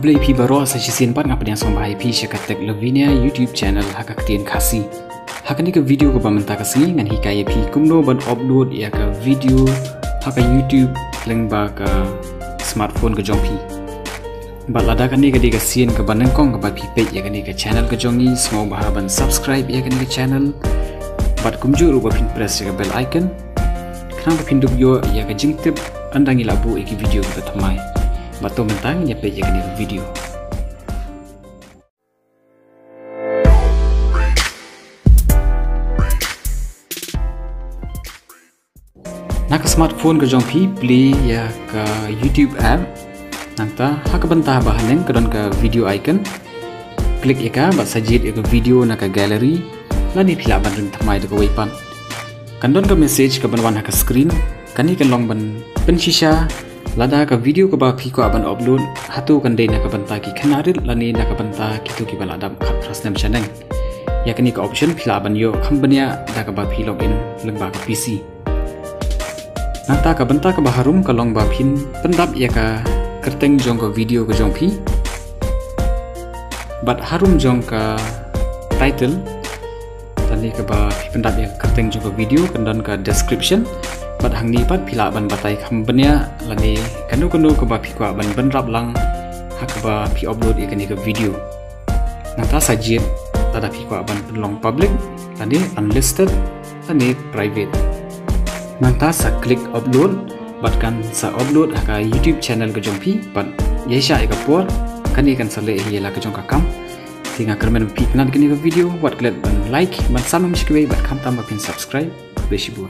play pi baro sa sisin pat ngap yang song bahai pi syakatek Lavinia YouTube channel haka ketien kasi. Haka ni ke video ko pamenta kasi ngan hikaya pi kumno ban upload ya ke video haka YouTube leng ba ke smartphone ke jong pi. Bat lada kan ni ke diga sien ke ban nengkong ke bat pi page ya kan ni ke channel ke jongi semua bah ban subscribe ya kan ni ke channel. Bat kumju ruba pin press ya ke bell icon. Kenapa pin dubyo ya ke jingtip andangi labu iki video kita temai. Batu mentang ya page ya video. Nak smartphone ke jong pi play ya ke YouTube app. Nanta hak bentah bahanen ke don ke video icon. Klik ya ka bat sajid ya ke video nak ke gallery. Lani pila ban ring thamai de ke wepan. Kan don ke message ke banwan hak screen. Kani kan long ban penshisha lada ka video ke ba pi ko aban upload hatu kan dei nak banta ki khanaril lani nak banta ki tu ki bal adam khat prasnam chaneng ya kani ka option phila ban yo khambania da ka ba pi login lengba ka PC nata ka banta ka baharum ka long ba phin pendap ya ka kerteng jong ka video ka jong pi bat harum jong ka title tani ka ba pi pendap ya kerteng jong ka video kandan ka description bat hang ni pat pila ban batai khambanya lani kanu ke ba pi kwa ban rap lang hak ba pi upload ikan ke video nata sajid tada pi kwa ban long public tadi unlisted tadi private nata sa klik upload bat kan sa upload haka YouTube channel ke jompi bat yesha ika por kani kan sale hiela ke jong kam tinga kermen pi penan ke video wat klet ban like ban salam shikwe bat kam tambah pin subscribe besibun